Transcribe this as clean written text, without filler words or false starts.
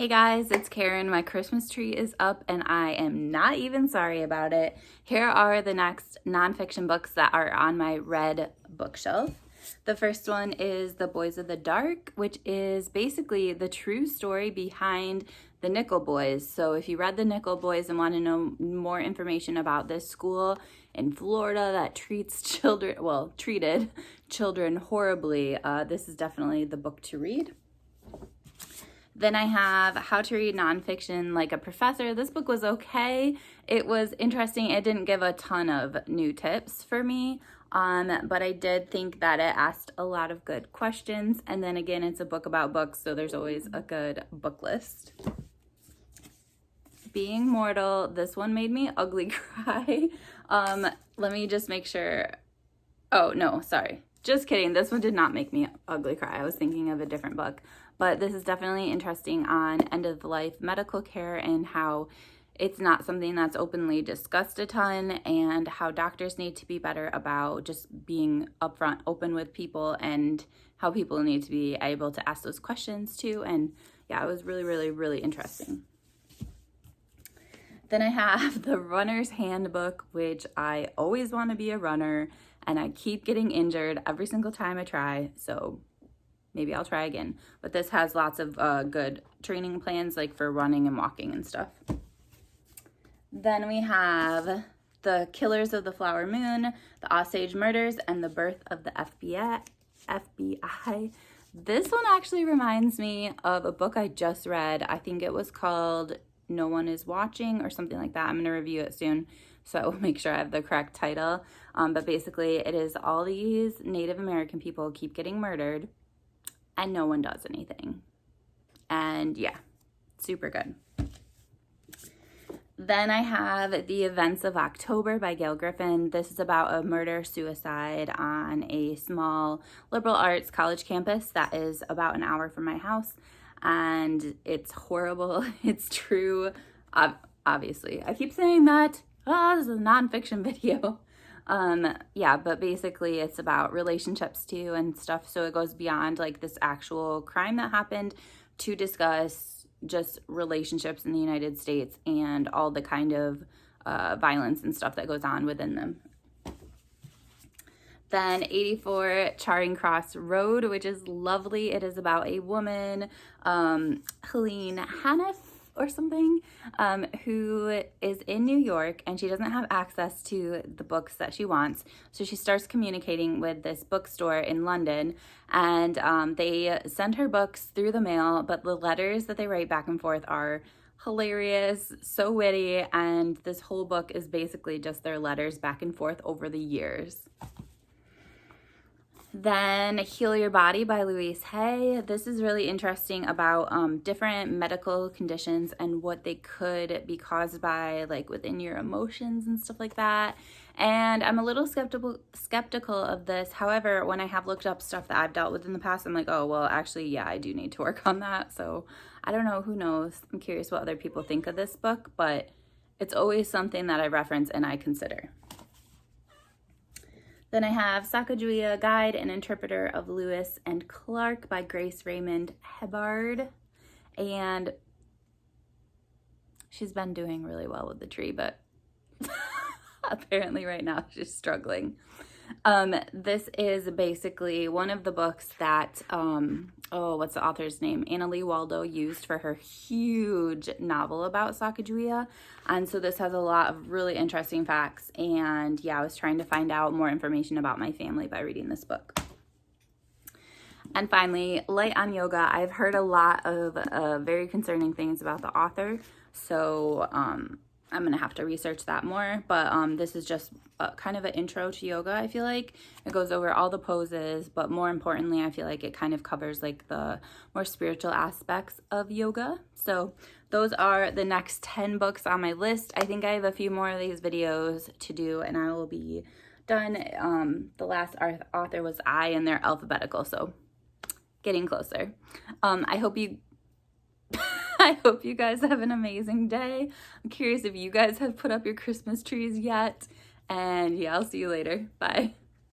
Hey guys, it's Karen. My Christmas tree is up and I am not even sorry about it. Here are the next nonfiction books that are on my red bookshelf. The first one is The Boys of the Dark, which is basically the true story behind the Nickel Boys. So if you read the Nickel Boys and want to know more information about this school in Florida that treats children, well, treated children horribly, this is definitely the book to read. Then I have How to Read Nonfiction Like a Professor. This book was okay. It was interesting. It didn't give a ton of new tips for me, but I did think that it asked a lot of good questions. And then again, it's a book about books, so there's always a good book list. Being Mortal. This one made me ugly cry. Let me just make sure. Oh, no, sorry. Just kidding. This one did not make me ugly cry. I was thinking of a different book. But this is definitely interesting on end-of-life medical care and how it's not something that's openly discussed a ton, and how doctors need to be better about just being upfront, open with people, and how people need to be able to ask those questions too. And yeah, it was really, really, really interesting. Then I have The Runner's Handbook, which I always want to be a runner, and I keep getting injured every single time I try, so maybe I'll try again. But this has lots of good training plans, like for running and walking and stuff. Then we have The Killers of the Flower Moon, The Osage Murders, and the Birth of the FBI. This one actually reminds me of a book I just read. I think it was called No One Is Watching or something like that. I'm going to review it soon, so I will make sure I have the correct title. But basically, it is all these Native American people keep getting murdered, and no one does anything. And yeah, super good. Then I have The Events of October by Gail Griffin. This is about a murder-suicide on a small liberal arts college campus that is about an hour from my house. And it's horrible. It's true. Obviously, I keep saying that. This is a nonfiction video. Yeah, but basically it's about relationships too and stuff. So it goes beyond like this actual crime that happened to discuss just relationships in the United States and all the kind of violence and stuff that goes on within them. Then 84 Charring Road, which is lovely. It is about a woman, Helene Haniff or something, who is in New York, and she doesn't have access to the books that she wants. So she starts communicating with this bookstore in London, and they send her books through the mail, but the letters that they write back and forth are hilarious, so witty, and this whole book is basically just their letters back and forth over the years. Then Heal Your Body by Louise Hay. This is really interesting about different medical conditions and what they could be caused by, like within your emotions and stuff like that. And I'm a little skeptical of this. However, when I have looked up stuff that I've dealt with in the past, I'm like, oh, well, actually, yeah, I do need to work on that. So I don't know, who knows? I'm curious what other people think of this book, but it's always something that I reference and I consider. Then I have Sacagawea, Guide and Interpreter of Lewis and Clark by Grace Raymond Hebard. And she's been doing really well with the tree, but apparently right now she's struggling. This is basically one of the books that, what's the author's name? Anna Lee Waldo used for her huge novel about Sacagawea. And so this has a lot of really interesting facts. And yeah, I was trying to find out more information about my family by reading this book. And finally, Light on Yoga. I've heard a lot of very concerning things about the author. So, I'm going to have to research that more, but this is just kind of an intro to yoga, I feel like. It goes over all the poses, but more importantly, I feel like it kind of covers like the more spiritual aspects of yoga. So those are the next 10 books on my list. I think I have a few more of these videos to do and I will be done. The last author was I, and they're alphabetical, so getting closer. I hope you guys have an amazing day. I'm curious if you guys have put up your Christmas trees yet. And yeah, I'll see you later. Bye.